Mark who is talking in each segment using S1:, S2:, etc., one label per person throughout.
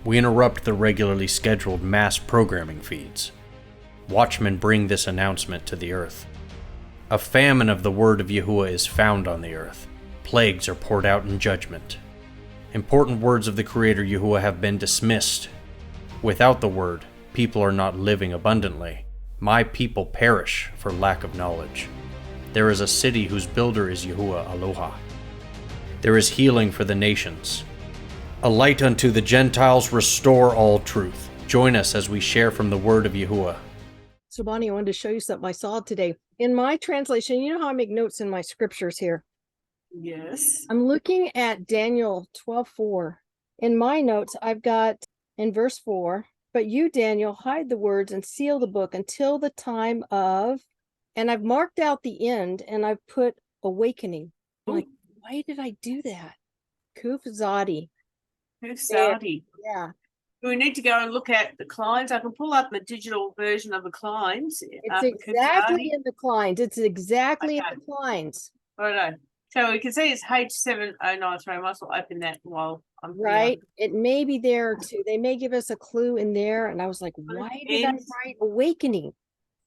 S1: We interrupt the regularly scheduled mass programming feeds. Watchmen bring this announcement to the earth. A famine of the word of Yahuwah is found on the earth. Plagues are poured out in judgment. Important words of the Creator Yahuwah have been dismissed. Without the word, people are not living abundantly. My people perish for lack of knowledge. There is a city whose builder is Yahuwah Aloha. There is healing for the nations. A light unto the Gentiles, restore all truth. Join us as we share from the word of Yahuwah.
S2: So Bonnie, I wanted to show you something I saw today. In my translation, you know how I make notes in my scriptures here?
S3: Yes.
S2: I'm looking at Daniel 12:4. In my notes, I've got in verse 4, but you, Daniel, hide the words and seal the book until the time of, and I've marked out the end and I've put awakening. I'm like, why did I do that? Kuf Zadi.
S3: Who's Saudi?
S2: Yeah.
S3: We need to go and look at the clients. I can pull up the digital version of the clients.
S2: It's exactly in the clients. It's exactly in the clients.
S3: Righto. So we can see it's H7093. I might as well open that while I'm
S2: right.
S3: here.
S2: It may be there too. They may give us a clue in there. And I was like, why did I write awakening?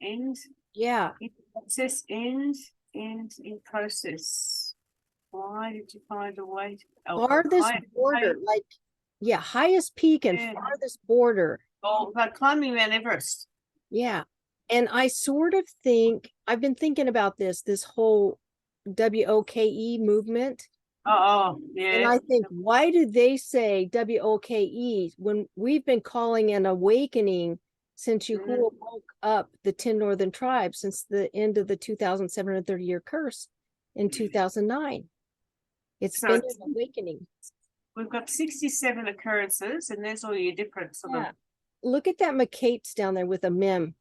S3: End.
S2: Yeah.
S3: In process, end in process. Why did you find a way?
S2: Farthest border, like, yeah, highest peak and farthest border.
S3: Oh, like climbing Mount Everest.
S2: Yeah. And I sort of think, I've been thinking about this whole WOKE movement.
S3: Oh, yeah.
S2: And I think, why did they say WOKE when we've been calling an awakening since Yahuwah woke up the 10 northern tribes since the end of the 2,730-year curse in 2009? It's been an awakening.
S3: We've got 67 occurrences, and there's all your different sort of.
S2: Look at that Makates down there with a mem.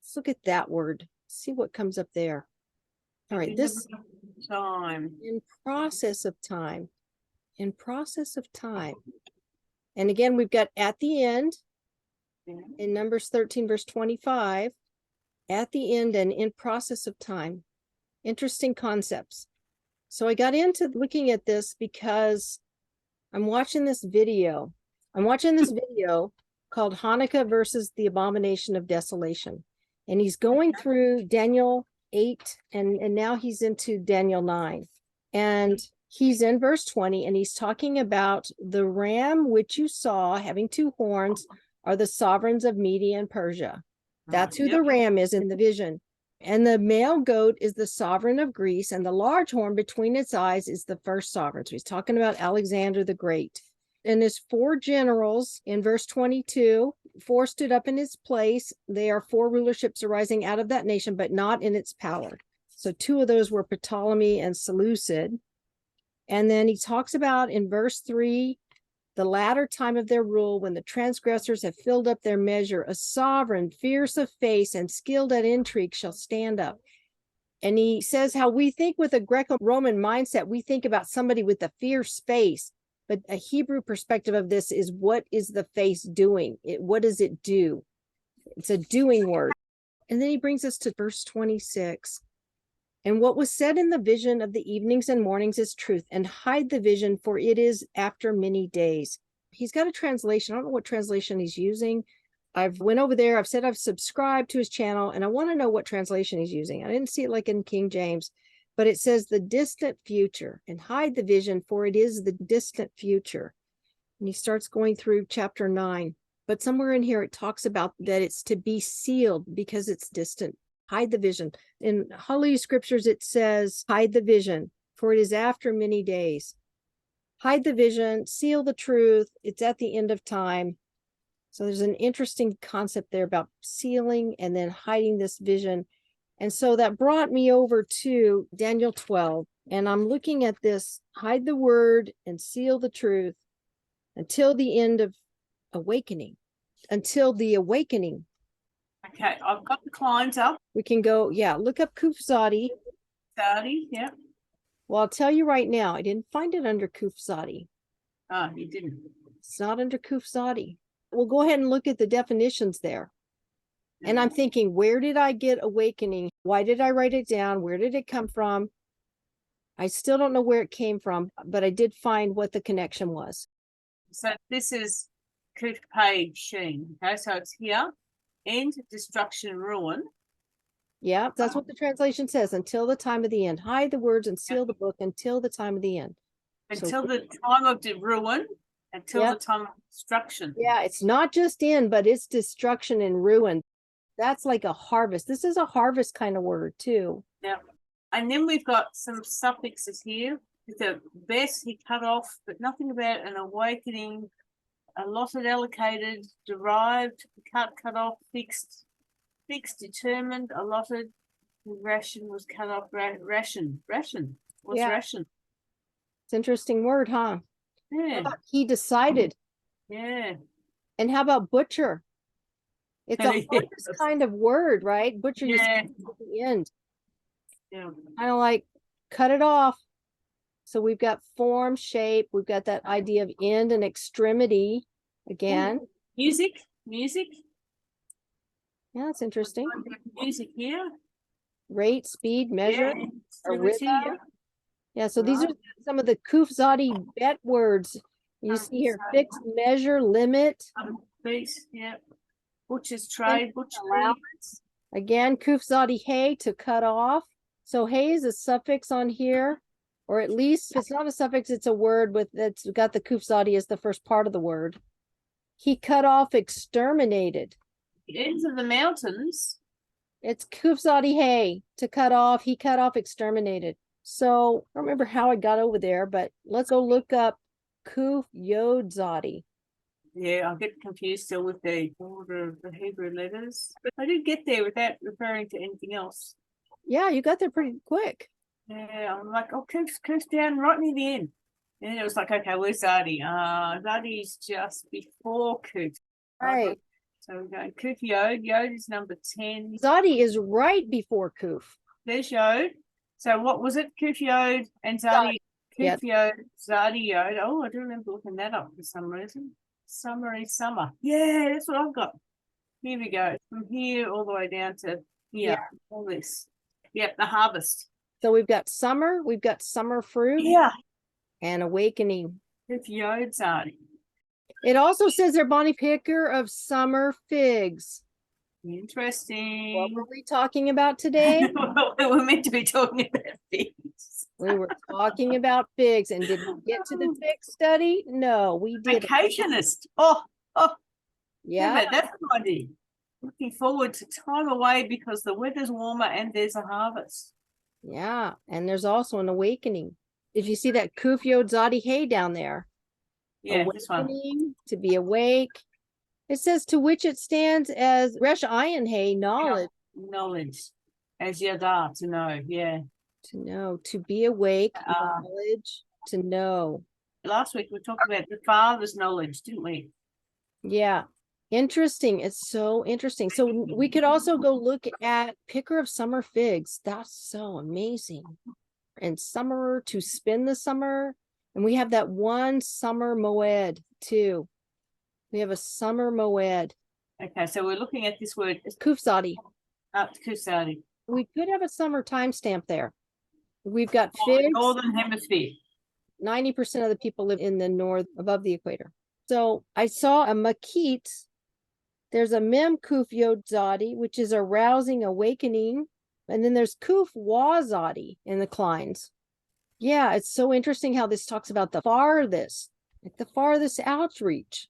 S2: Let's look at that word. See what comes up there. All right, this
S3: time.
S2: In process of time. In process of time. And again, we've got at the end in Numbers 13, verse 25, at the end and in process of time. Interesting concepts. So I got into looking at this because I'm watching this video. I'm watching this video called Hanukkah versus the Abomination of Desolation. And he's going through Daniel 8 and now he's into Daniel 9. And he's in verse 20 and he's talking about the ram which you saw having two horns are the sovereigns of Media and Persia. That's who the ram is in the vision. And the male goat is the sovereign of Greece, and the large horn between its eyes is the first sovereign. So he's talking about Alexander the Great. And his four generals in verse 22, four stood up in his place. They are four rulerships arising out of that nation, but not in its power. So two of those were Ptolemy and Seleucid. And then he talks about in verse 3, the latter time of their rule, when the transgressors have filled up their measure, a sovereign, fierce of face and skilled at intrigue shall stand up. And he says how we think with a Greco-Roman mindset, we think about somebody with a fierce face, but a Hebrew perspective of this is what is the face doing? What does it do? It's a doing word. And then he brings us to verse 26. And what was said in the vision of the evenings and mornings is truth, and hide the vision, for it is after many days. He's got a translation. I don't know what translation he's using. I've went over there. I've said I've subscribed to his channel, and I want to know what translation he's using. I didn't see it like in King James, but it says the distant future, and hide the vision, for it is the distant future. And he starts going through chapter 9. But somewhere in here, it talks about that it's to be sealed because it's distant. Hide the vision. In HalleluYah Scriptures, it says, hide the vision, for it is after many days. Hide the vision, seal the truth. It's at the end of time. So there's an interesting concept there about sealing and then hiding this vision. And so that brought me over to Daniel 12. And I'm looking at this, hide the word and seal the truth until the end of awakening. Until the awakening.
S3: Okay, I've got the clients up.
S2: We can go, look up Kufzadi.
S3: Yeah.
S2: Well, I'll tell you right now, I didn't find it under Kufzadi.
S3: Oh, you didn't.
S2: It's not under Kufzadi. We'll go ahead and look at the definitions there. And I'm thinking, where did I get awakening? Why did I write it down? Where did it come from? I still don't know where it came from, but I did find what the connection was.
S3: So this is Kuf Pay Sheen. Okay, so it's here. End, destruction, ruin.
S2: Yeah, that's what the translation says. Until the time of the end. Hide the words and seal the book until the time of the end.
S3: Until the time of the ruin, until the time of destruction.
S2: Yeah, it's not just in, but it's destruction and ruin. That's like a harvest. This is a harvest kind of word too.
S3: Yeah. And then we've got some suffixes here. The best he cut off, but nothing about an awakening, allotted, allocated, derived, cut off, fixed, determined, allotted, ration was cut off, ration. What's ration?
S2: It's an interesting word, huh?
S3: Yeah.
S2: He decided.
S3: Yeah.
S2: And how about butcher? It's a harvest kind of word, right? Butcher, you see at the end.
S3: Yeah.
S2: Kind of like cut it off. So we've got form, shape. We've got that idea of end and extremity again.
S3: Music.
S2: Yeah, that's interesting.
S3: Music here.
S2: Rate, speed, measure, a rhythm.
S3: Here.
S2: Yeah, so these are some of the Kuf Zadi bet words. You see here, fixed, measure, limit.
S3: Piece, yeah. Butcher's trade,
S2: allowance. Again, Kuf Zadi hey, to cut off. So hey is a suffix on here, or at least if it's not a suffix, it's a word with that's got the Kuf Zadi as the first part of the word. He cut off, exterminated.
S3: The ends of the mountains.
S2: It's Kuf Zadi hey, to cut off. He cut off, exterminated. So I don't remember how I got over there, but let's go look up Kuf Yod Zadi.
S3: Yeah, I get confused still with the order of the Hebrew letters. But I did get there without referring to anything else.
S2: Yeah, you got there pretty quick.
S3: Yeah, I'm like, oh, Kuf's down right near the end. And then it was like, okay, where's Zadi? Zadi's just before Kuf.
S2: Right.
S3: So we're going Kuf Yod. Yod is number 10.
S2: Zadi is right before Kuf.
S3: There's Yod. So what was it? Kuf Yod and Zadi. Kuf Yod, Zadi Yod. Oh, I do remember looking that up for some reason. Summer. Yeah, that's what I've got. Here we go. From here all the way down to here. Yeah. All this. Yep, the harvest.
S2: So we've got summer fruit.
S3: Yeah.
S2: And awakening.
S3: Kuf Yod Zadi.
S2: It also says they're Bonnie Picker of summer figs.
S3: Interesting.
S2: What were we talking about today?
S3: We were meant to be talking about figs.
S2: We were talking about figs, and did we get to the fig study? No, we didn't.
S3: Vacationist. Oh,
S2: yeah.
S3: That's an idea. Looking forward to time away because the weather's warmer and there's a harvest.
S2: Yeah, and there's also an awakening. If you see that Kuf Yod Zadi hey down there.
S3: Yeah, this one.
S2: To be awake. It says to which it stands as Resh Ayin hey, knowledge.
S3: Knowledge. As Yada, to know, yeah.
S2: To know, to be awake, knowledge, to know.
S3: Last week we talked about the Father's knowledge, didn't we?
S2: Yeah. Interesting. It's so interesting. So we could also go look at picker of summer figs. That's so amazing. And summer, to spin the summer. And we have that one summer moed too. We have a summer moed.
S3: Okay, so we're looking at this word.
S2: Kuf Zadi.
S3: Kuf Zadi.
S2: We could have a summer timestamp there. We've got figs.
S3: Northern Hemisphere.
S2: 90% of the people live in the north above the equator. So I saw a makit. There's a mem Kuf Yod Zadi, which is a rousing awakening. And then there's Kuf Wa Zadi in the Kleins. Yeah, it's so interesting how this talks about the farthest, like the farthest outreach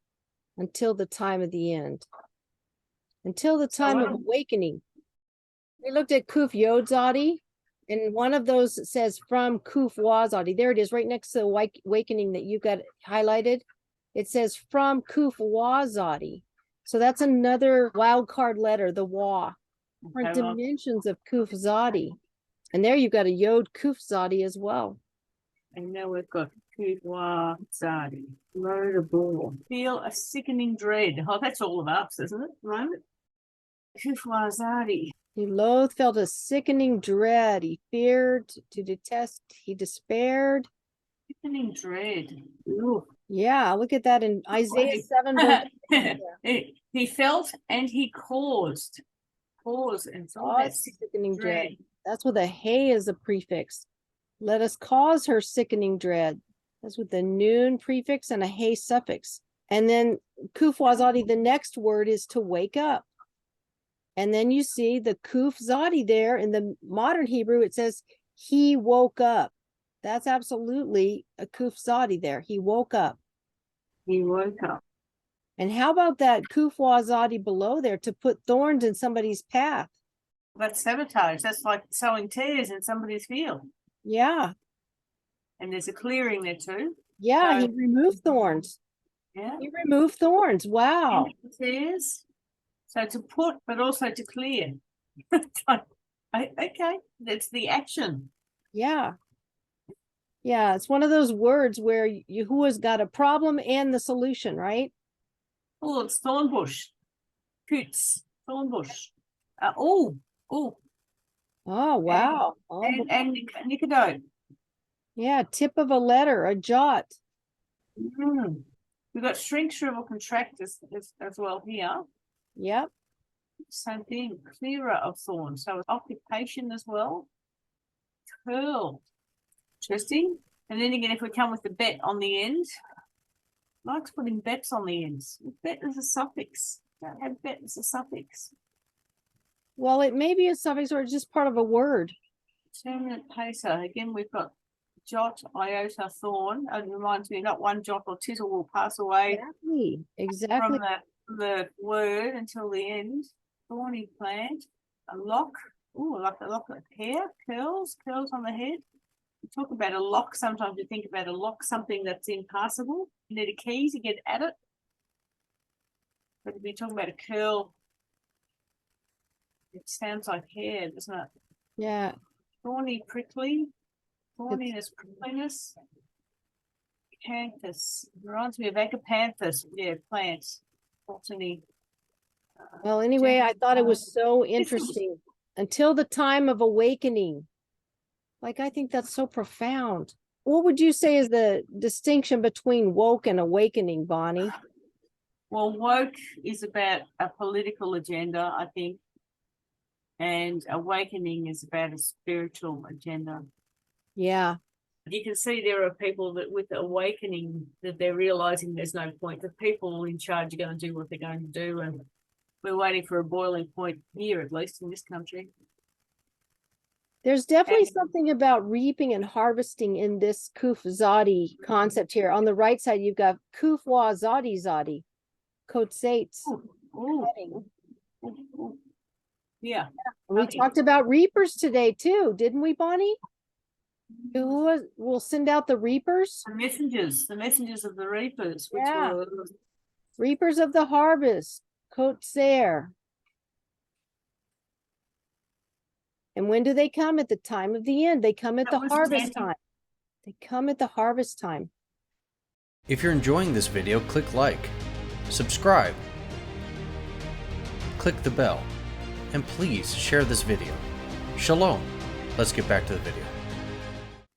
S2: until the time of the end, until the time of awakening. We looked at Kuf Yod Zadi, and one of those says from Kuf Wa Zadi. There it is, right next to the awakening that you got highlighted. It says from Kuf Wa Zadi. So that's another wild card letter, the Wa. Different dimensions of Kuf Zadi. And there you've got a Yod Kuf Zadi as well.
S3: And now we've got Kuf Wa Zadi. Load a ball. Feel a sickening dread. Oh, that's all of us, isn't it? Right? Kuf Wa Zadi.
S2: He loathed, felt a sickening dread. He feared, to detest, he despaired.
S3: Sickening dread. Ooh.
S2: Yeah, look at that in Isaiah 7.
S3: He felt and he caused. And so that's
S2: sickening dread. That's with a hey as a prefix. Let us cause her sickening dread. That's with the noon prefix and a hey suffix. And then kuf wazadi, the next word is to wake up. And then you see the kuf zadi there in the modern Hebrew, it says he woke up. That's absolutely a kuf zadi there. He woke up.
S3: He woke up.
S2: And how about that kuf wazadi below there to put thorns in somebody's path?
S3: That's sabotage. That's like sowing tares in somebody's field.
S2: Yeah.
S3: And there's a clearing there too.
S2: Yeah,
S3: So-
S2: he removed thorns.
S3: Yeah.
S2: He removed thorns. Wow.
S3: Tares. So to put, but also to clear. Okay, that's the action.
S2: Yeah. Yeah, it's one of those words where Yahuwah's got a problem and the solution, right?
S3: Oh, it's thorn bush. Coots, thorn bush. Oh,
S2: Oh, wow. Oh,
S3: and Nicodome.
S2: yeah, tip of a letter, a jot.
S3: We've got shrink, shrivel, contract as well here.
S2: Yep.
S3: Same thing, clearer of thorns. So it's occupation as well. Curl. Interesting. And then again, if we come with the bet on the end, likes putting bets on the ends. Bet is a suffix. Don't have bet as a suffix.
S2: Well, it may be a suffix or just part of a word.
S3: Determinate pacer. Again, we've got jot, iota, thorn. It reminds me, not one jot or tittle will pass away
S2: Exactly.
S3: from the word until the end. Thorny plant. A lock. Oh, like a lock of hair. Curls on the head. We talk about a lock. Sometimes you think about a lock, something that's impassable. You need a key to get at it. But if you're talking about a curl, it sounds like hair, doesn't it?
S2: Yeah.
S3: Thorny, prickly. Thorniness, prickliness. Acanthus. Reminds me of acanthus. Yeah, plants. Botany.
S2: Well, anyway, I thought it was so interesting until the time of awakening. Like, I think that's so profound. What would you say is the distinction between woke and awakening, Bonnie?
S3: Well, woke is about a political agenda, I think. And awakening is about a spiritual agenda.
S2: Yeah.
S3: You can see there are people that with awakening that they're realizing there's no point. The people in charge are going to do what they're going to do. And we're waiting for a boiling point here, at least in this country.
S2: There's definitely something about reaping and harvesting in this kuf zadi concept here. On the right side, you've got kuf wa zadi zadi, kotsates.
S3: Yeah.
S2: We talked about reapers today too, didn't we, Bonnie? We'll send out the reapers.
S3: The messengers of the reapers. Which
S2: Yeah.
S3: were
S2: Reapers of the harvest, kotser. And when do they come? At the time of the end. They come at the harvest time. They come at the harvest time.
S1: If you're enjoying this video, click like, subscribe, click the bell, and please share this video. Shalom. Let's get back to the video.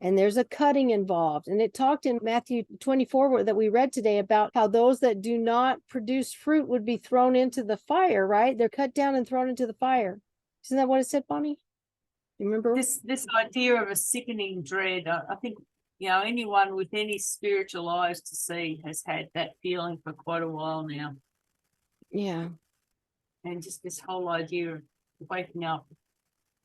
S2: And there's a cutting involved. And it talked in Matthew 24 that we read today about how those that do not produce fruit would be thrown into the fire, right? They're cut down and thrown into the fire. Isn't that what it said, Bonnie? You remember?
S3: This idea of a sickening dread. I think, anyone with any spiritual eyes to see has had that feeling for quite a while now.
S2: Yeah.
S3: And just this whole idea of waking up.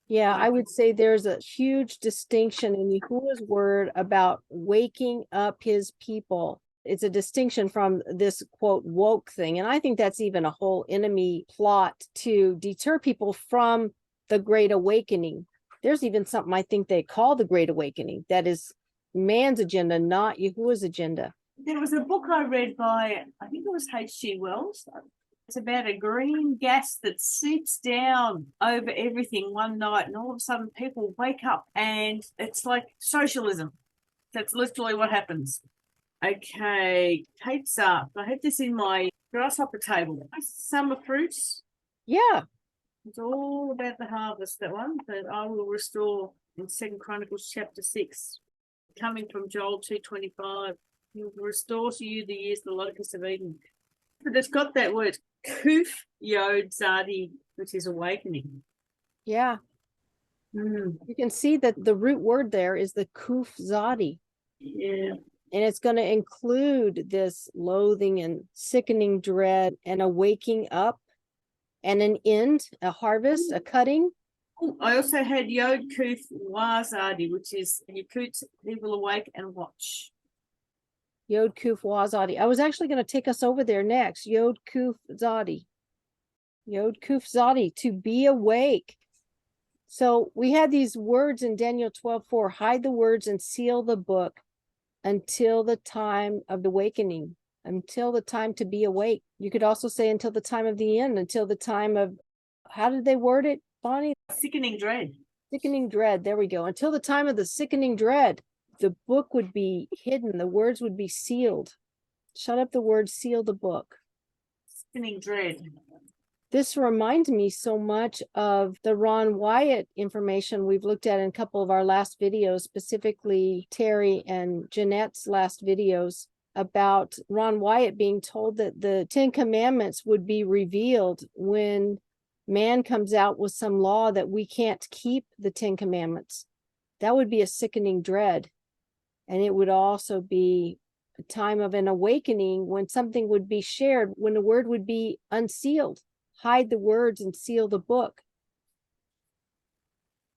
S2: Yeah, I would say there's a huge distinction in Yahuwah's word about waking up his people. It's a distinction from this quote woke thing. And I think that's even a whole enemy plot to deter people from the Great Awakening. There's even something I think they call the Great Awakening. That is man's agenda, not Yahuwah's agenda.
S3: There was a book I read by, I think it was H.G. Wells. It's about a green gas that seeps down over everything one night, and all of a sudden people wake up and it's like socialism. That's literally what happens. Okay, Kate's up. I have this in my grasshopper table. Summer fruits.
S2: Yeah.
S3: It's all about the harvest, that one, that I will restore in 2 Chronicles chapter 6. Coming from Joel 2:25. He will restore to you the years the locusts of Eden. But it's got that word, kuf yod zadi, which is awakening.
S2: Yeah. You can see that the root word there is the kuf zadi.
S3: Yeah.
S2: And it's going to include this loathing and sickening dread and a waking up and an end, a harvest, a cutting.
S3: Oh, I also had Yod Kuf Wazadi, which is Yakut, he will awake and watch.
S2: Yod Kuf Wazadi. I was actually going to take us over there next. Yod Kuf Zadi. Yod Kuf Zadi, to be awake. So we had these words in Daniel 12:4, hide the words and seal the book until the time of the awakening, until the time to be awake. You could also say until the time of the end, until the time of, how did they word it, Bonnie?
S3: Sickening dread.
S2: Sickening dread. There we go. Until the time of the sickening dread, the book would be hidden. The words would be sealed. Shut up the words, seal the book.
S3: Sickening dread.
S2: This reminds me so much of the Ron Wyatt information we've looked at in a couple of our last videos, specifically Terry and Jeanette's last videos, about Ron Wyatt being told that the 10 Commandments would be revealed when man comes out with some law that we can't keep the 10 Commandments. That would be a sickening dread. And it would also be a time of an awakening when something would be shared, when the word would be unsealed. Hide the words and seal the book.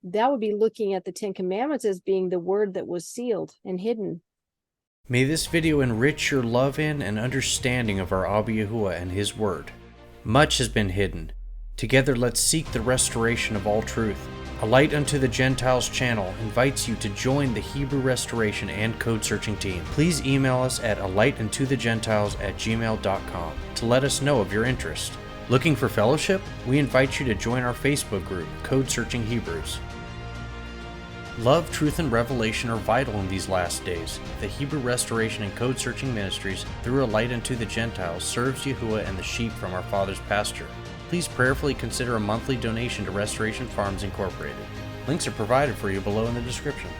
S2: That would be looking at the 10 Commandments as being the word that was sealed and hidden.
S1: May this video enrich your love in and understanding of our Abba Yahuwah and His Word. Much has been hidden. Together let's seek the restoration of all truth. A Light Unto the Gentiles channel invites you to join the Hebrew Restoration and Code Searching team. Please email us at alightuntothe@gmail.com to let us know of your interest. Looking for fellowship? We invite you to join our Facebook group, Code Searching Hebrews. Love, truth, and revelation are vital in these last days. The Hebrew Restoration and Code Searching Ministries, through A Light Unto the Gentiles, serves Yahuwah and the sheep from our Father's pasture. Please prayerfully consider a monthly donation to Restoration Farms Incorporated. Links are provided for you below in the description.